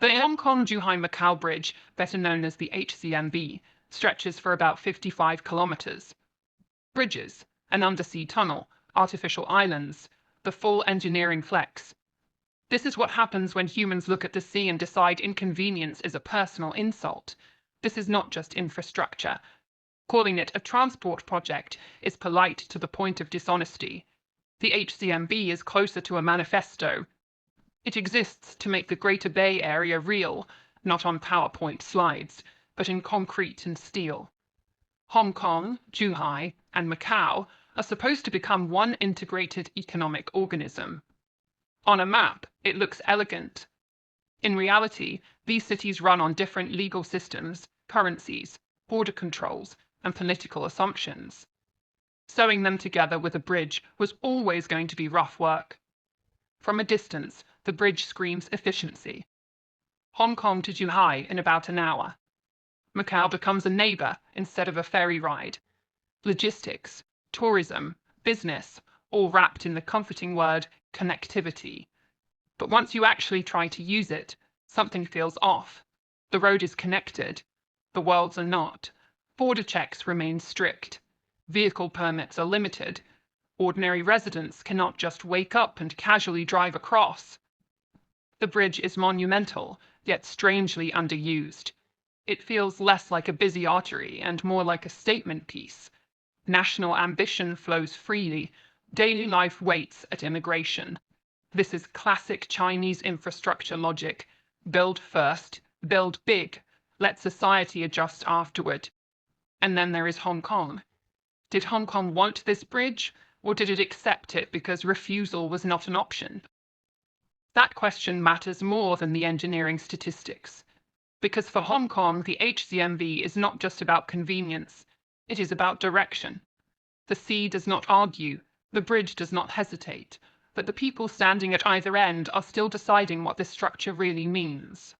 The Hong Kong-Zhuhai Macau Bridge, better known as the HCMB, stretches for about 55 kilometers. Bridges, an undersea tunnel, artificial islands, the full engineering flex. This is what happens when humans look at the sea and decide inconvenience is a personal insult. This is not just infrastructure. Calling it a transport project is polite to the point of dishonesty. The HCMB is closer to a manifesto. It exists to make the Greater Bay Area real, not on PowerPoint slides, but in concrete and steel. Hong Kong, Zhuhai, and Macau are supposed to become one integrated economic organism. On a map, it looks elegant. In reality, these cities run on different legal systems, currencies, border controls, and political assumptions. Sewing them together with a bridge was always going to be rough work. From a distance, the bridge screams efficiency. Hong Kong to Zhuhai in about an hour. Macau becomes a neighbour instead of a ferry ride. Logistics, tourism, business, all wrapped in the comforting word connectivity. But once you actually try to use it, something feels off. The road is connected. The worlds are not. Border checks remain strict. Vehicle permits are limited. Ordinary residents cannot just wake up and casually drive across. The bridge is monumental, yet strangely underused. It feels less like a busy artery and more like a statement piece. National ambition flows freely. Daily life waits at immigration. This is classic Chinese infrastructure logic. Build first, build big, let society adjust afterward. And then there is Hong Kong. Did Hong Kong want this bridge, or did it accept it because refusal was not an option? That question matters more than the engineering statistics. Because for Hong Kong, the HCMB is not just about convenience, it is about direction. The sea does not argue, the bridge does not hesitate, but the people standing at either end are still deciding what this structure really means.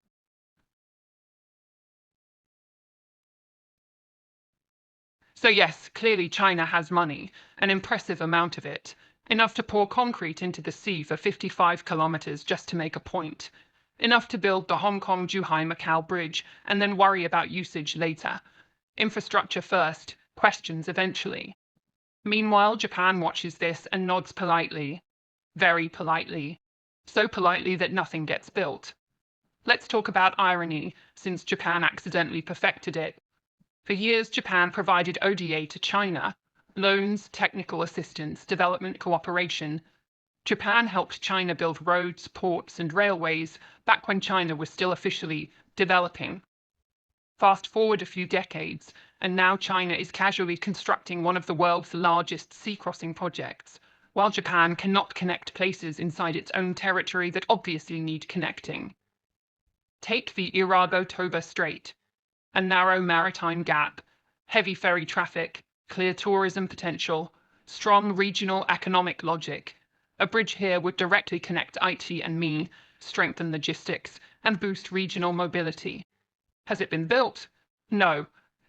So yes, clearly China has money, an impressive amount of it, enough to pour concrete into the sea for 55 kilometers just to make a point, enough to build the Hong Kong-Zhuhai-Macau Bridge and then worry about usage later. Infrastructure first, questions eventually. Meanwhile, Japan watches this and nods politely. Very politely. So politely that nothing gets built. Let's talk about irony, since Japan accidentally perfected it. For years, Japan provided ODA to China. Loans, technical assistance, development cooperation. Japan helped China build roads, ports, and railways back when China was still officially developing. Fast forward a few decades, and now China is casually constructing one of the world's largest sea-crossing projects, while Japan cannot connect places inside its own territory that obviously need connecting. Take the Irago-Toba Strait, a narrow maritime gap, heavy ferry traffic, clear tourism potential, strong regional economic logic. A bridge here would directly connect IT and me, strengthen logistics, and boost regional mobility. Has it been built? No.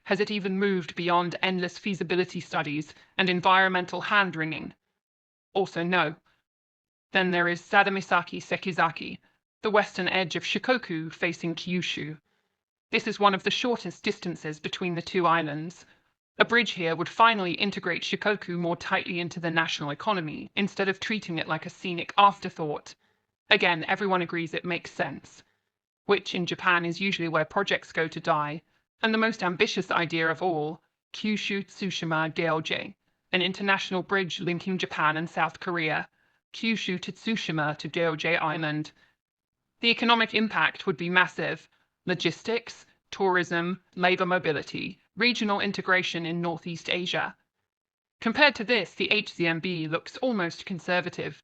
Has it even moved beyond endless feasibility studies and environmental hand-wringing? Also no. Then there is Sadamisaki Sekizaki, the western edge of Shikoku facing Kyushu. This is one of the shortest distances between the two islands. A bridge here would finally integrate Shikoku more tightly into the national economy, instead of treating it like a scenic afterthought. Again, everyone agrees it makes sense. Which in Japan is usually where projects go to die, and the most ambitious idea of all, Kyushu Tsushima Gyeoje, an international bridge linking Japan and South Korea, Kyushu to Tsushima to Gyeoje Island. The economic impact would be massive. Logistics, tourism, labour mobility, regional integration in Northeast Asia. Compared to this, the HCMB looks almost conservative.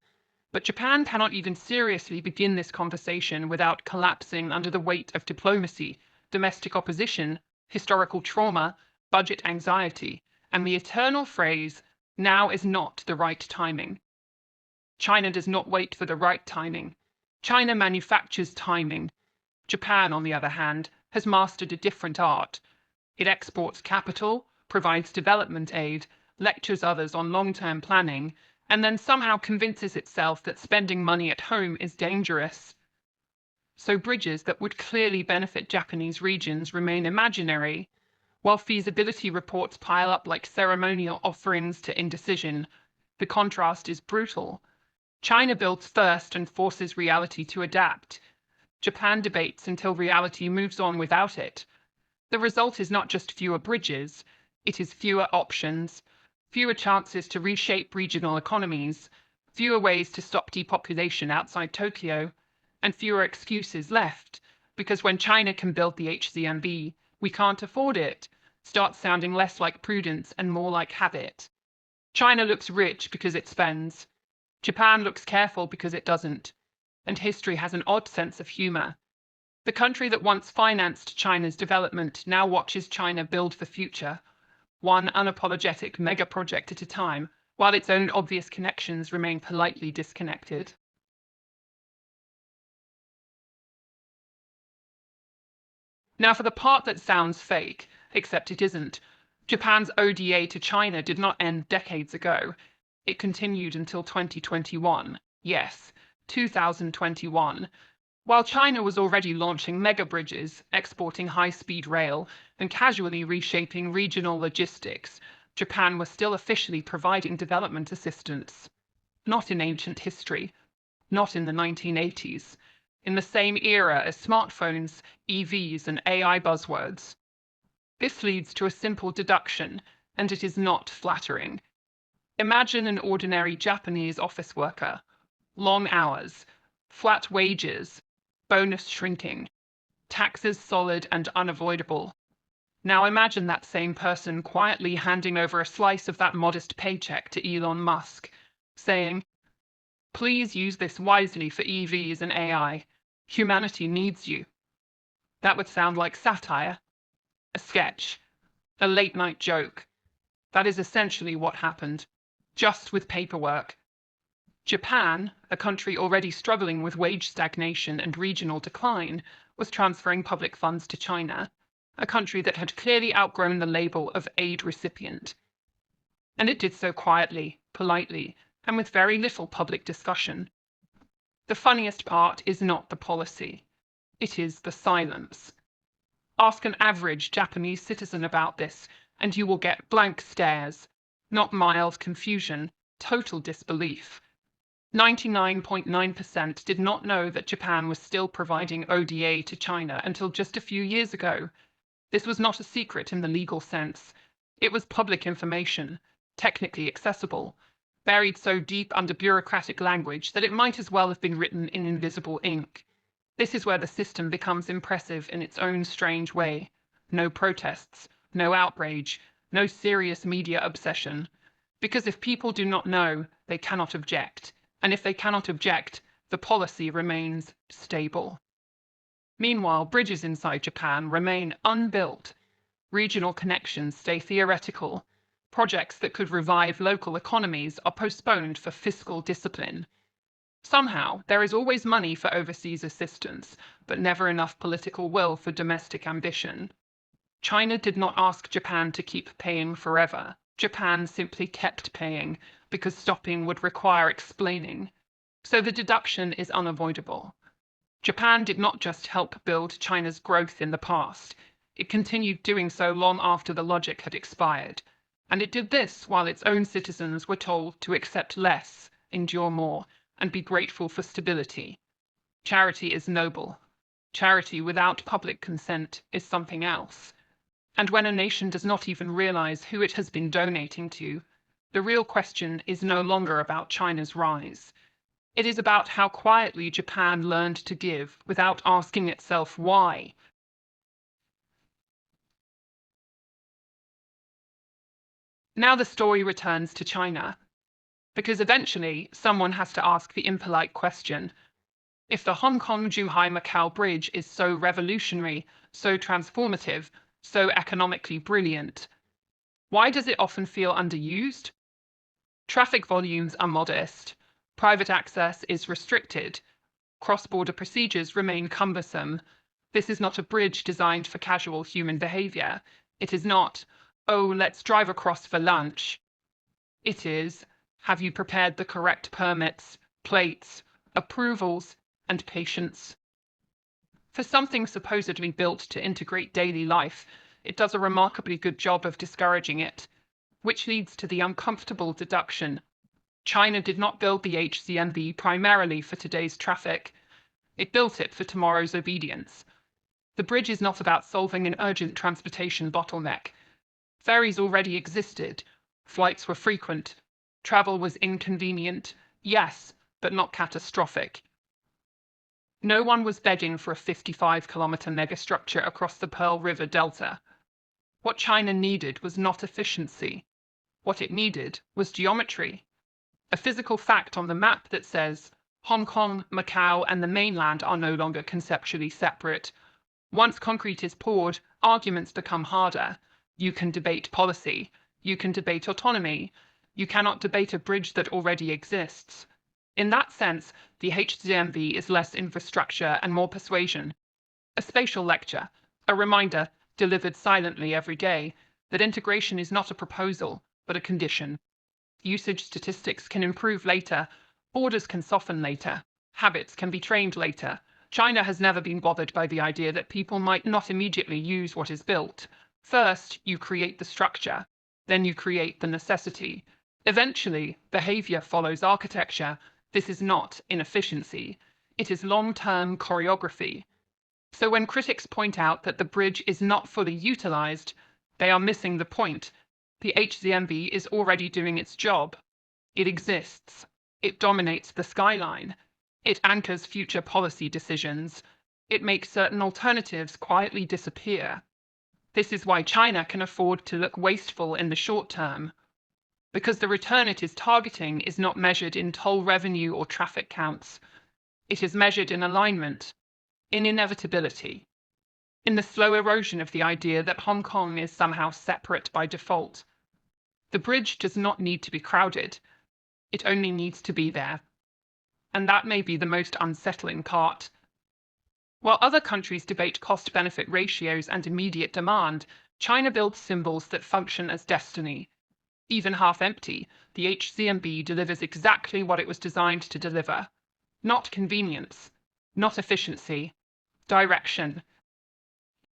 But Japan cannot even seriously begin this conversation without collapsing under the weight of diplomacy, domestic opposition, historical trauma, budget anxiety, and the eternal phrase, "Now is not the right timing." China does not wait for the right timing. China manufactures timing. Japan, on the other hand, has mastered a different art. It exports capital, provides development aid, lectures others on long-term planning, and then somehow convinces itself that spending money at home is dangerous. So bridges that would clearly benefit Japanese regions remain imaginary, while feasibility reports pile up like ceremonial offerings to indecision. The contrast is brutal. China builds first and forces reality to adapt. Japan debates until reality moves on without it. The result is not just fewer bridges, it is fewer options, fewer chances to reshape regional economies, fewer ways to stop depopulation outside Tokyo, and fewer excuses left, because when China can build the HCMB, we can't afford it, starts sounding less like prudence and more like habit. China looks rich because it spends. Japan looks careful because it doesn't. And history has an odd sense of humor. The country that once financed China's development now watches China build the future, one unapologetic mega project at a time, while its own obvious connections remain politely disconnected. Now for the part that sounds fake, except it isn't. Japan's ODA to China did not end decades ago. It continued until 2021. Yes, 2021. While China was already launching mega bridges, exporting high-speed rail, and casually reshaping regional logistics, Japan was still officially providing development assistance. Not in ancient history, not in the 1980s, in the same era as smartphones, EVs, and AI buzzwords. This leads to a simple deduction, and it is not flattering. Imagine an ordinary Japanese office worker. Long hours, flat wages, bonus shrinking, taxes solid and unavoidable. Now imagine that same person quietly handing over a slice of that modest paycheck to Elon Musk, saying, "Please use this wisely for EVs and AI. Humanity needs you." That would sound like satire, a sketch, a late-night joke. That is essentially what happened, just with paperwork. Japan, a country already struggling with wage stagnation and regional decline, was transferring public funds to China, a country that had clearly outgrown the label of aid recipient. And it did so quietly, politely, and with very little public discussion. The funniest part is not the policy. It is the silence. Ask an average Japanese citizen about this, and you will get blank stares, not mild confusion, total disbelief. 99.9% did not know that Japan was still providing ODA to China until just a few years ago. This was not a secret in the legal sense. It was public information, technically accessible, buried so deep under bureaucratic language that it might as well have been written in invisible ink. This is where the system becomes impressive in its own strange way. No protests, no outrage, no serious media obsession. Because if people do not know, they cannot object. And if they cannot object, the policy remains stable. Meanwhile, bridges inside Japan remain unbuilt. Regional connections stay theoretical. Projects that could revive local economies are postponed for fiscal discipline. Somehow, there is always money for overseas assistance, but never enough political will for domestic ambition. China did not ask Japan to keep paying forever. Japan simply kept paying, because stopping would require explaining. So the deduction is unavoidable. Japan did not just help build China's growth in the past. It continued doing so long after the logic had expired. And it did this while its own citizens were told to accept less, endure more, and be grateful for stability. Charity is noble. Charity without public consent is something else. And when a nation does not even realize who it has been donating to, the real question is no longer about China's rise. It is about how quietly Japan learned to give without asking itself why. Now the story returns to China, because eventually someone has to ask the impolite question. If the Hong Kong Zhuhai Macau Bridge is so revolutionary, so transformative, so economically brilliant, why does it often feel underused? Traffic volumes are modest, private access is restricted, cross-border procedures remain cumbersome. This is not a bridge designed for casual human behavior. It is not, "Oh, let's drive across for lunch." It is, "Have you prepared the correct permits, plates, approvals, and patience?" For something supposedly built to integrate daily life, it does a remarkably good job of discouraging it, which leads to the uncomfortable deduction. China did not build the HCMB primarily for today's traffic. It built it for tomorrow's obedience. The bridge is not about solving an urgent transportation bottleneck. Ferries already existed. Flights were frequent. Travel was inconvenient, yes, but not catastrophic. No one was begging for a 55-kilometer megastructure across the Pearl River Delta. What China needed was not efficiency. What it needed was geometry. A physical fact on the map that says Hong Kong, Macau, and the mainland are no longer conceptually separate. Once concrete is poured, arguments become harder. You can debate policy. You can debate autonomy. You cannot debate a bridge that already exists. In that sense, the HCMB is less infrastructure and more persuasion. A spatial lecture, a reminder, delivered silently every day, that integration is not a proposal, but a condition. Usage statistics can improve later, borders can soften later, habits can be trained later. China has never been bothered by the idea that people might not immediately use what is built. First, you create the structure, then you create the necessity. Eventually, behavior follows architecture. This is not inefficiency. It is long-term choreography. So when critics point out that the bridge is not fully utilized, they are missing the point. The HCMB is already doing its job. It exists. It dominates the skyline. It anchors future policy decisions. It makes certain alternatives quietly disappear. This is why China can afford to look wasteful in the short term, because the return it is targeting is not measured in toll revenue or traffic counts. It is measured in alignment, in inevitability, in the slow erosion of the idea that Hong Kong is somehow separate by default. The bridge does not need to be crowded. It only needs to be there. And that may be the most unsettling part. While other countries debate cost-benefit ratios and immediate demand, China builds symbols that function as destiny. Even half-empty, the HCMB delivers exactly what it was designed to deliver. Not convenience, not efficiency, direction.